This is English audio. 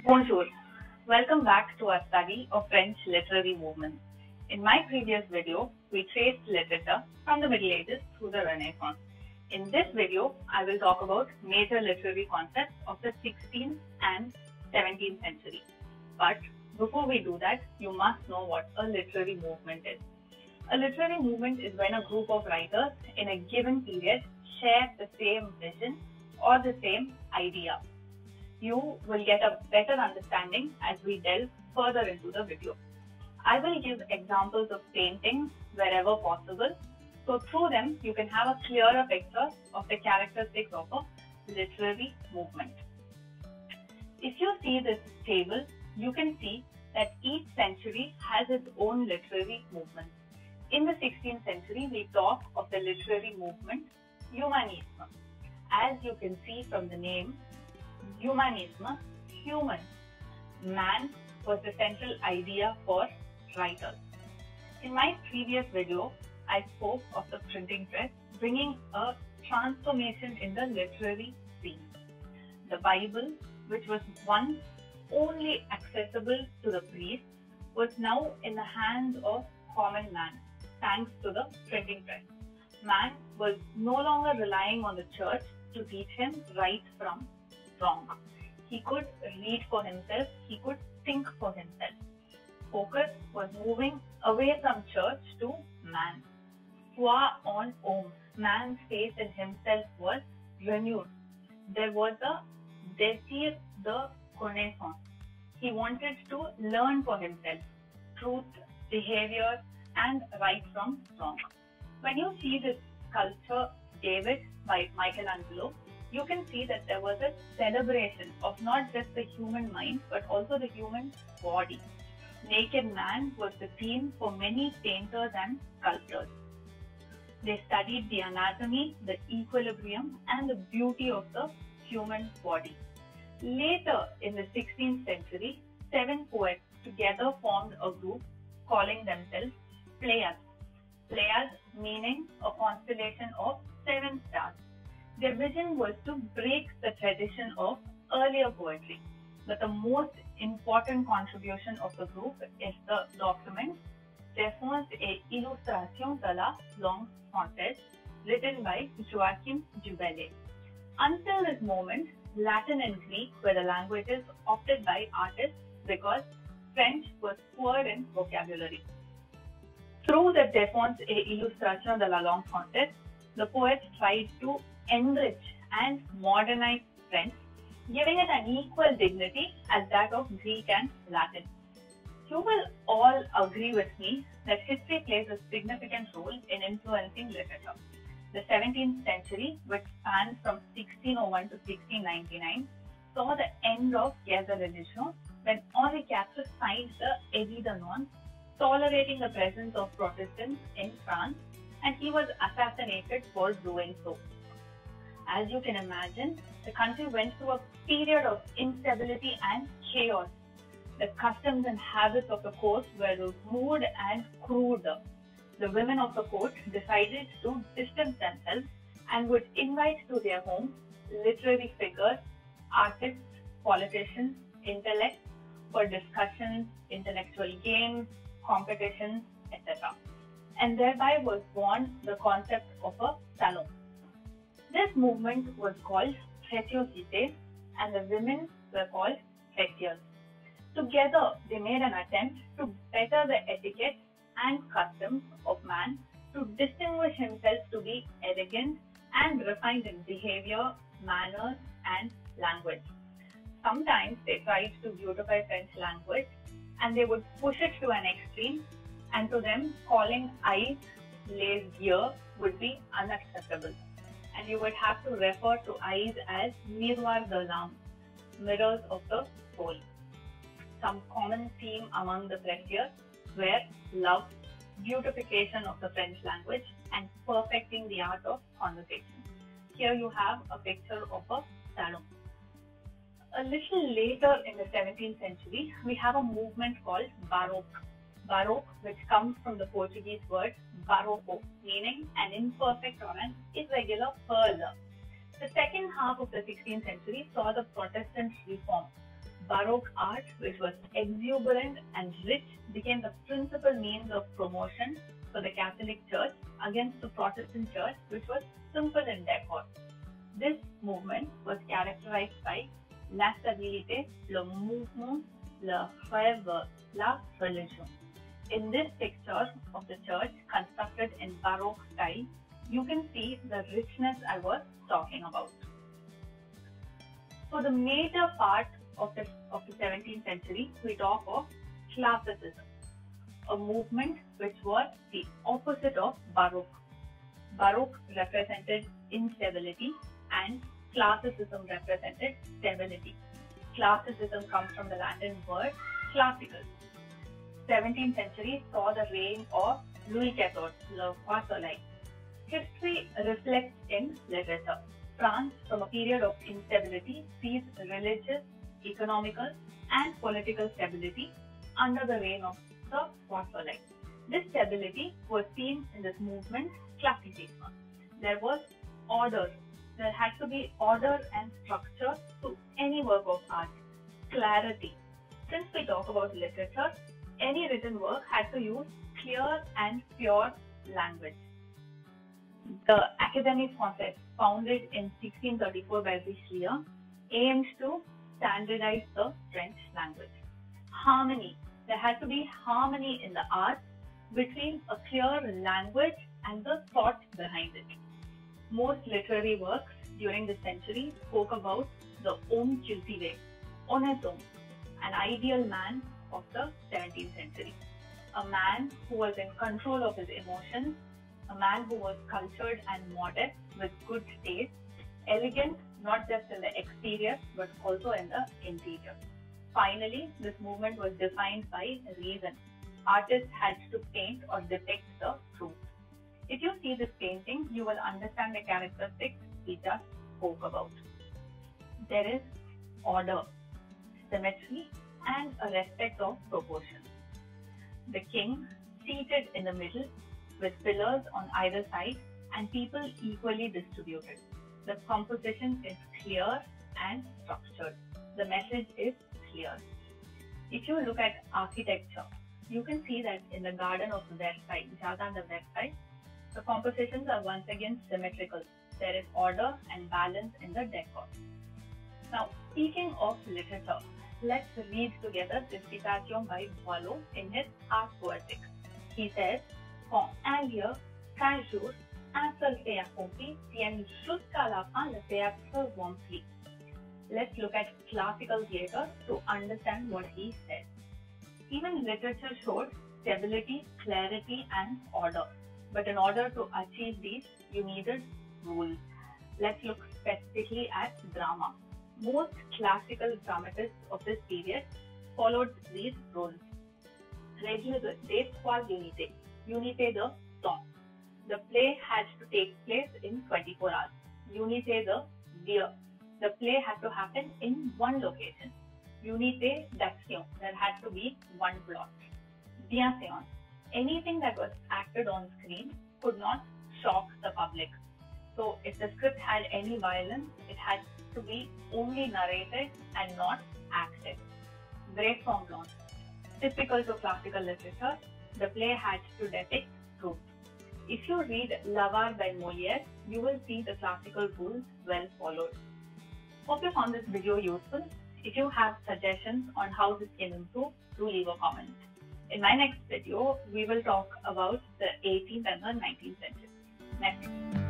Bonjour. Welcome back to our study of French literary movements. In my previous video, we traced literature from the Middle Ages through the Renaissance. In this video, I will talk about major literary concepts of the 16th and 17th century. But before we do that, you must know what a literary movement is. A literary movement is when a group of writers in a given period share the same vision or the same idea. You will get a better understanding as we delve further into the video. I will give examples of paintings wherever possible, so through them you can have a clearer picture of the characteristics of a literary movement. If you see this table, you can see that each century has its own literary movement. In the 16th century, we talk of the literary movement Humanisme. As you can see from the name, Humanisme, human, man was the central idea for writers. In my previous video, I spoke of the printing press bringing a transformation in the literary scene. The Bible, which was once only accessible to the priests, was now in the hands of common man, thanks to the printing press. Man was no longer relying on the church to teach him right from wrong. He could read for himself, he could think for himself. Focus was moving away from church to man. Foi en homme, man's faith in himself was renewed. There was a désir de connaissance. He wanted to learn for himself truth, behavior, and right from wrong. When you see this sculpture, David by Michelangelo, you can see that there was a celebration of not just the human mind but also the human body. Naked man was the theme for many painters and sculptors. They studied the anatomy, the equilibrium, and the beauty of the human body. Later in the 16th century, 7 poets together formed a group calling themselves Pleiades. Pleiades meaning a constellation of 7 stars. Their vision was to break the tradition of earlier poetry. But the most important contribution of the group is the document Défense et illustration de la langue française, written by Joachim du Bellay. Until this moment, Latin and Greek were the languages opted by artists because French was poor in vocabulary. Through the Défense et illustration de la langue française, the poets tried to enrich and modernize French, giving it an equal dignity as that of Greek and Latin. You will all agree with me that history plays a significant role in influencing literature. The 17th century, which spans from 1601 to 1699, saw the end of Guerre de Religion when Henri IV signed the Edit de Nantes, tolerating the presence of Protestants in France, and he was assassinated for doing so. As you can imagine, the country went through a period of instability and chaos. The customs and habits of the court were rude and crude. The women of the court decided to distance themselves and would invite to their homes literary figures, artists, politicians, intellects for discussions, intellectual games, competitions, etc. And thereby was born the concept of a salon. This movement was called Preciosité and the women were called Précieuses. Together, they made an attempt to better the etiquette and customs of man, to distinguish himself to be elegant and refined in behavior, manners, and language. Sometimes they tried to beautify French language and they would push it to an extreme, and to them, calling eyes les yeux would be unacceptable. And you would have to refer to eyes as miroir de l'âme, mirrors of the soul. Some common theme among the Précieuses were love, beautification of the French language, and perfecting the art of conversation. Here you have a picture of a salon. A little later in the 17th century, we have a movement called Baroque. Baroque, which comes from the Portuguese word barroco, meaning an imperfect or an irregular pearl. The second half of the 16th century saw the Protestant reform. Baroque art, which was exuberant and rich, became the principal means of promotion for the Catholic Church against the Protestant Church, which was simple in decor. This movement was characterized by la stabilité, le mouvement, le rêve, la religion. In this picture of the church constructed in Baroque style, you can see the richness I was talking about. For the major part of the 17th century, we talk of Classicism, a movement which was the opposite of Baroque. Baroque represented instability and Classicism represented stability. Classicism comes from the Latin word classical. 17th century saw the reign of Louis XIV, Le Roi Soleil. History reflects in literature. France, from a period of instability, sees religious, economical, and political stability under the reign of the Roi Soleil. This stability was seen in this movement, Classicism. There was order. There had to be order and structure to any work of art. Clarity. Since we talk about literature, any written work had to use clear and pure language. The Académie Française, founded in 1634 by Richelieu, aimed to standardize the French language. Harmony. There had to be harmony in the art between a clear language and the thought behind it. Most literary works during the century spoke about the homme cultivé, honnête homme, an ideal man of the 17th century. A man who was in control of his emotions, a man who was cultured and modest with good taste, elegant not just in the exterior but also in the interior. Finally, this movement was defined by reason. Artists had to paint or depict the truth. If you see this painting, you will understand the characteristics we just spoke about. There is order, symmetry, and a respect of proportion. The king seated in the middle with pillars on either side and people equally distributed. The composition is clear and structured. The message is clear. If you look at architecture, you can see that in the Garden of Versailles, Jardin de Versailles, the compositions are once again symmetrical. There is order and balance in the decor. Now, speaking of literature, let's read together this citation by Boileau in his Ars Poétique. He says, quand un lieu, 15 jours, un seul fait accompli, tiennent jusqu'à la fin le théâtre rempli. Let's look at classical theatre to understand what he said. Even literature showed stability, clarity, and order. But in order to achieve these, you needed rules. Let's look specifically at drama. Most classical dramatists of this period followed these rules. Règle des 3 unités. Unité de temps. The play had to take place in 24 hours. Unité de lieu. The play had to happen in one location. Unité d'action. There had to be one plot. Bienséance. Anything that was acted on screen could not shock the public. So if the script had any violence, it had to be only narrated and not acted. Vraisemblance. Typical to classical literature, the play had to depict truth. If you read L'Avare by Molière, you will see the classical rules well followed. Hope you found this video useful. If you have suggestions on how this can improve, do leave a comment. In my next video, we will talk about the 18th and the 19th century. Next.